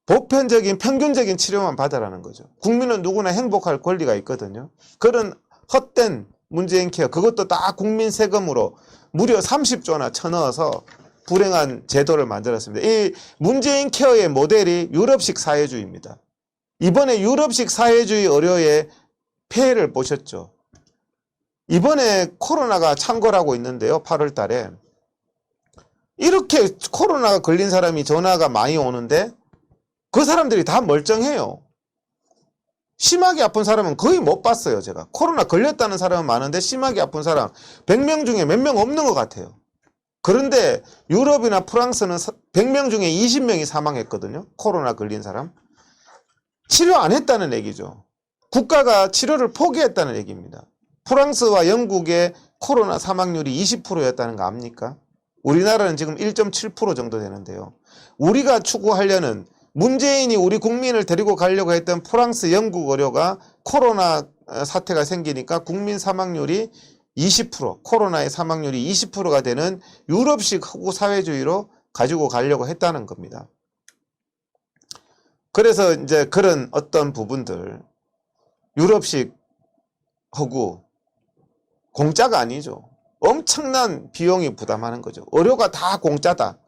보편적인 평균적인 치료만 받으라는 거죠. 국민은 누구나 행복할 권리가 있거든요. 그런 헛된 문재인 케어, 그것도 다 국민 세금으로 무려 30조나 쳐넣어서 불행한 제도를 만들었습니다. 이 문재인 케어의 모델이 유럽식 사회주의입니다. 이번에 유럽식 사회주의 의료의 폐해를 보셨죠. 이번에 코로나가 창궐하고 있는데요. 8월 달에. 이렇게 코로나가 걸린 사람이 전화가 많이 오는데 그 사람들이 다 멀쩡해요. 심하게 아픈 사람은 거의 못 봤어요. 제가 코로나 걸렸다는 사람은 많은데 심하게 아픈 사람 100명 중에 몇 명 없는 것 같아요. 그런데 유럽이나 프랑스는 100명 중에 20명이 사망했거든요. 코로나 걸린 사람. 치료 안 했다는 얘기죠. 국가가 치료를 포기했다는 얘기입니다. 프랑스와 영국의 코로나 사망률이 20%였다는 거 압니까? 우리나라는 지금 1.7% 정도 되는데요. 우리가 추구하려는 문재인이 우리 국민을 데리고 가려고 했던 프랑스, 영국 의료가 코로나 사태가 생기니까 국민 사망률이 20%, 코로나의 사망률이 20%가 되는 유럽식 흑우 사회주의로 가지고 가려고 했다는 겁니다. 그래서 이제 그런 어떤 부분들, 유럽식 흑우, 공짜가 아니죠. 엄청난 비용이 부담하는 거죠. 의료가 다 공짜다.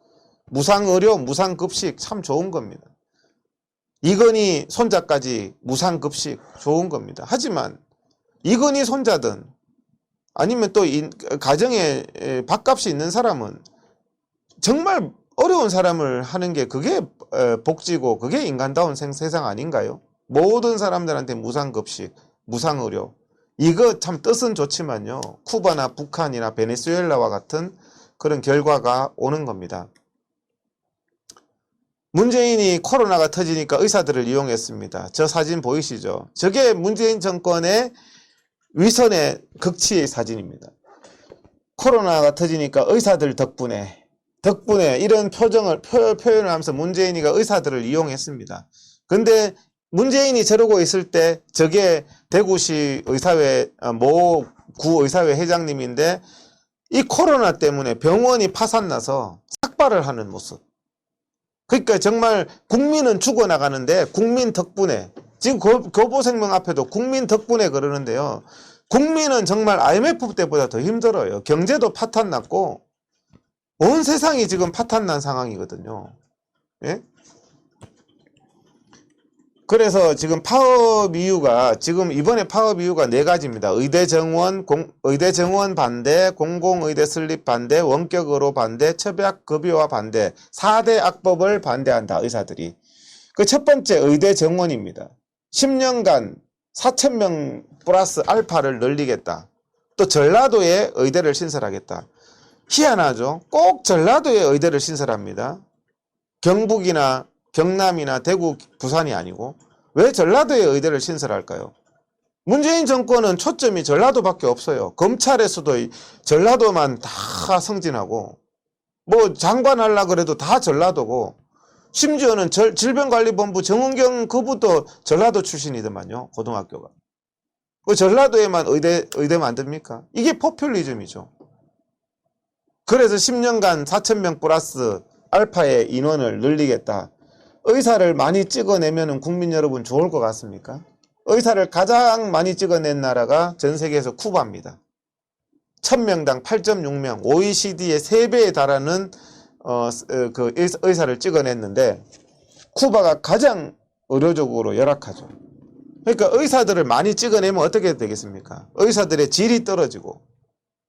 무상의료, 무상급식 참 좋은 겁니다. 이건희 손자까지 무상급식 좋은 겁니다. 하지만 이건희 손자든 아니면 또 가정에 밥값이 있는 사람은 정말 어려운 사람을 하는 게 그게 복지고 그게 인간다운 세상 아닌가요? 모든 사람들한테 무상급식, 무상의료. 이거 참 뜻은 좋지만요. 쿠바나 북한이나 베네수엘라와 같은 그런 결과가 오는 겁니다. 문재인이 코로나가 터지니까 의사들을 이용했습니다. 저 사진 보이시죠? 저게 문재인 정권의 위선의 극치의 사진입니다. 코로나가 터지니까 의사들 덕분에 이런 표현을 하면서 문재인이가 의사들을 이용했습니다. 근데 문재인이 저러고 있을 때 저게 대구시 의사회 모 구의사회 회장님인데 이 코로나 때문에 병원이 파산나서 삭발을 하는 모습. 그러니까 정말 국민은 죽어나가는데 국민 덕분에 지금 교보생명 앞에도 국민 덕분에 그러는데요. 국민은 정말 IMF 때보다 더 힘들어요. 경제도 파탄났고 온 세상이 지금 파탄난 상황이거든요. 예? 그래서 지금 파업 이유가 지금 이번에 파업 이유가 4가지입니다. 의대 정원 반대, 공공의대 설립 반대, 원격으로 반대, 처약급여와 반대, 4대 악법을 반대한다. 의사들이. 그 첫 번째 의대 정원입니다. 10년간 4,000명 플러스 알파를 늘리겠다. 또 전라도에 의대를 신설하겠다. 희한하죠. 꼭 전라도에 의대를 신설합니다. 경북이나 경남이나 대구, 부산이 아니고 왜 전라도에 의대를 신설할까요? 문재인 정권은 초점이 전라도밖에 없어요. 검찰에서도 전라도만 다 승진하고 뭐 장관 하려고 그래도 다 전라도고 심지어는 질병관리본부 정은경 그분도 전라도 출신이더만요. 고등학교가. 그 전라도에만 의대 만듭니까? 이게 포퓰리즘이죠. 그래서 10년간 4,000명 플러스 알파의 인원을 늘리겠다. 의사를 많이 찍어내면 국민 여러분 좋을 것 같습니까? 의사를 가장 많이 찍어낸 나라가 전 세계에서 쿠바입니다. 1000명당 8.6명, OECD의 3배에 달하는 그 의사를 찍어냈는데 쿠바가 가장 의료적으로 열악하죠. 그러니까 의사들을 많이 찍어내면 어떻게 되겠습니까? 의사들의 질이 떨어지고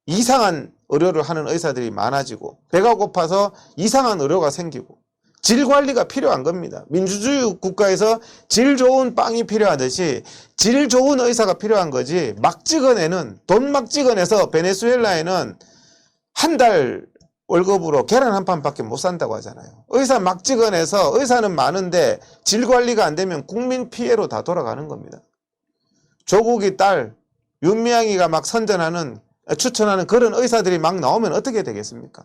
이상한 의료를 하는 의사들이 많아지고 배가 고파서 이상한 의료가 생기고 질 관리가 필요한 겁니다. 민주주의 국가에서 질 좋은 빵이 필요하듯이 질 좋은 의사가 필요한 거지 막 찍어내는 돈 막 찍어내서 베네수엘라에는 한 달 월급으로 계란 한 판밖에 못 산다고 하잖아요. 의사 막 찍어내서 의사는 많은데 질 관리가 안 되면 국민 피해로 다 돌아가는 겁니다. 조국이 딸 윤미향이가 막 추천하는 그런 의사들이 막 나오면 어떻게 되겠습니까?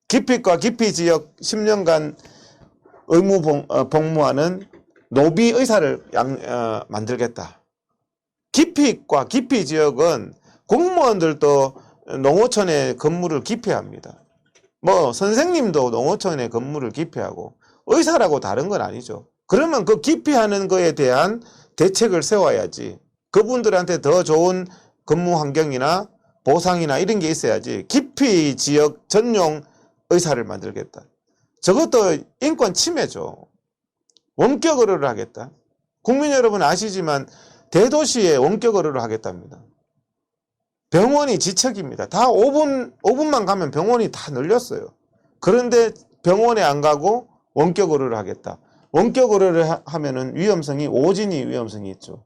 기피과 기피지역 10년간 의무 복무하는 노비 의사를 만들겠다. 기피과 기피지역은 공무원들도 농어촌에 근무를 기피합니다. 뭐 선생님도 농어촌에 근무를 기피하고 의사라고 다른 건 아니죠. 그러면 그 기피하는 거에 대한 대책을 세워야지. 그분들한테 더 좋은 근무 환경이나 보상이나 이런 게 있어야지. 기피 지역 전용 의사를 만들겠다. 저것도 인권 침해죠. 원격 의료를 하겠다. 국민 여러분 아시지만 대도시에 원격 의료를 하겠답니다. 병원이 지척입니다. 다 5분만 가면 병원이 다 늘렸어요. 그런데 병원에 안 가고 원격 의료를 하겠다. 원격 의료를 하면은 위험성이 오진이 위험성이 있죠.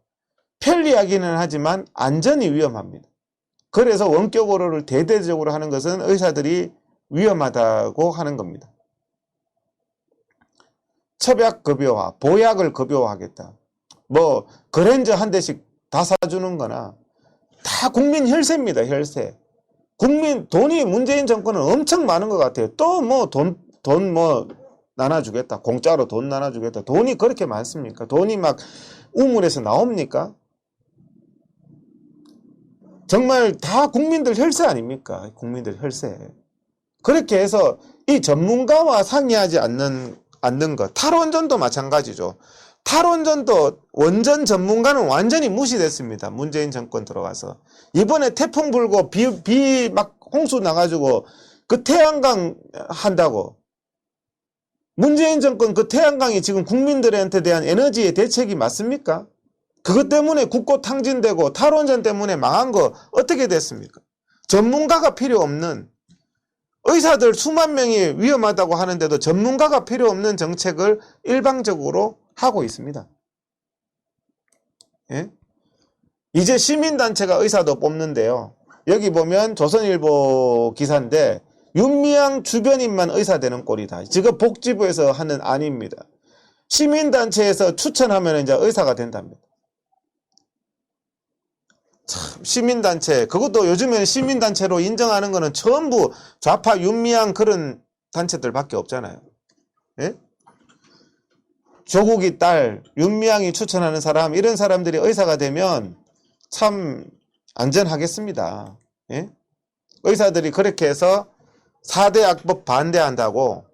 편리하기는 하지만 안전이 위험합니다. 그래서 원격 의료를 대대적으로 하는 것은 의사들이 위험하다고 하는 겁니다. 처약급여화, 보약을 급여화하겠다. 뭐 그랜저 한 대씩 다 사주는 거나 다 국민 혈세입니다. 혈세. 국민 돈이 문재인 정권은 엄청 많은 것 같아요. 또 뭐 돈 뭐 나눠주겠다. 공짜로 돈 나눠주겠다. 돈이 그렇게 많습니까? 돈이 막 우물에서 나옵니까? 정말 다 국민들 혈세 아닙니까? 국민들 혈세. 그렇게 해서 이 전문가와 상의하지 않는 것. 탈원전도 마찬가지죠. 탈원전도 원전 전문가는 완전히 무시됐습니다. 문재인 정권 들어가서. 이번에 태풍 불고 비 막 홍수 나가지고 그 태양광 한다고. 문재인 정권 그 태양광이 지금 국민들한테 대한 에너지의 대책이 맞습니까? 그것 때문에 국고 탕진되고 탈원전 때문에 망한 거 어떻게 됐습니까? 전문가가 필요 없는 의사들 수만 명이 위험하다고 하는데도 전문가가 필요 없는 정책을 일방적으로 하고 있습니다. 예? 이제 시민단체가 의사도 뽑는데요. 여기 보면 조선일보 기사인데 윤미향 주변인만 의사 되는 꼴이다. 지금 복지부에서 하는 안입니다. 시민단체에서 추천하면 이제 의사가 된답니다. 참, 시민단체. 그것도 요즘에는 시민단체로 인정하는 거는 전부 좌파 윤미향 그런 단체들밖에 없잖아요. 예? 조국이 딸, 윤미향이 추천하는 사람, 이런 사람들이 의사가 되면 참 안전하겠습니다. 예? 의사들이 그렇게 해서 4대 악법 반대한다고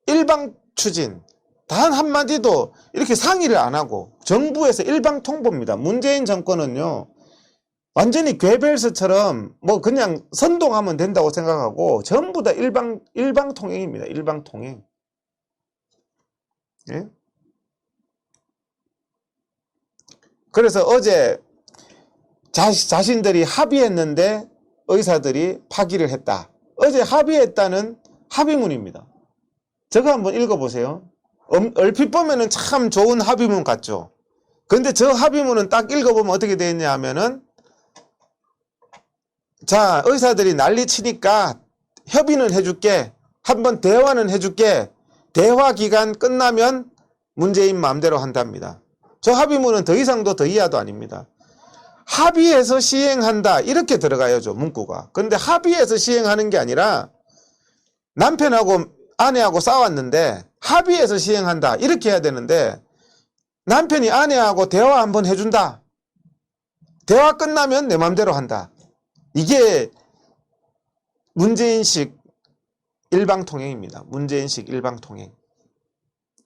일방 추진, 단 한마디도 이렇게 상의를 안 하고 정부에서 일방 통보입니다. 문재인 정권은요, 완전히 괴벨스처럼 뭐 그냥 선동하면 된다고 생각하고 전부 다 일방 통행입니다. 일방 통행. 예? 그래서 어제 자신들이 합의했는데 의사들이 파기를 했다. 어제 합의했다는 합의문입니다. 저거 한번 읽어보세요. 얼핏 보면은 참 좋은 합의문 같죠. 그런데 저 합의문은 딱 읽어보면 어떻게 되어 있냐 하면은, 자, 의사들이 난리 치니까 협의는 해줄게. 한번 대화는 해줄게. 대화 기간 끝나면 문재인 마음대로 한답니다. 저 합의문은 더 이상도 더 이하도 아닙니다. 합의해서 시행한다 이렇게 들어가야죠, 문구가. 그런데 합의해서 시행하는 게 아니라 남편하고 아내하고 싸웠는데 합의해서 시행한다 이렇게 해야 되는데, 남편이 아내하고 대화 한번 해준다. 대화 끝나면 내 맘대로 한다. 이게 문재인식 일방통행입니다. 문재인식 일방통행.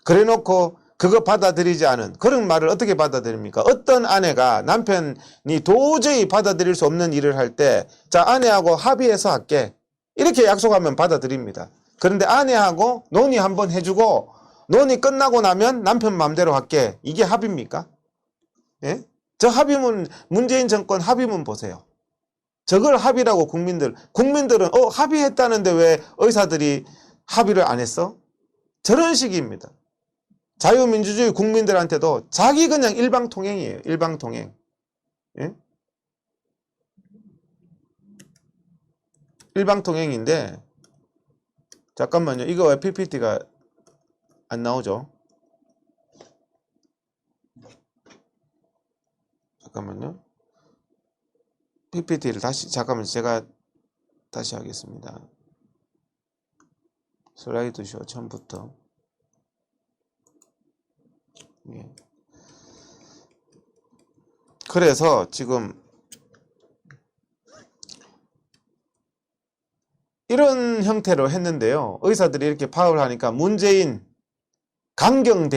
그래놓고 그거 받아들이지 않은, 그런 말을 어떻게 받아들입니까? 어떤 아내가 남편이 도저히 받아들일 수 없는 일을 할 때, 자, 아내하고 합의해서 할게 이렇게 약속하면 받아들입니다. 그런데 아내하고 논의 한번 해주고 논의 끝나고 나면 남편 마음대로 할게, 이게 합의입니까? 예? 저 합의문, 문재인 정권 합의문 보세요. 저걸 합의라고 국민들은 합의했다는데 왜 의사들이 합의를 안 했어? 저런 식입니다. 자유민주주의 국민들한테도 자기 그냥 일방통행이에요. 일방통행. 예? 일방통행인데, 잠깐만요. 이거 왜 PPT가 안 나오죠? 잠깐만요. PPT를 잠깐만, 제가 다시 하겠습니다. 슬라이드쇼 처음부터. 예. 그래서 지금 이런 형태로 했는데요. 의사들이 이렇게 파업을 하니까 문재인 강경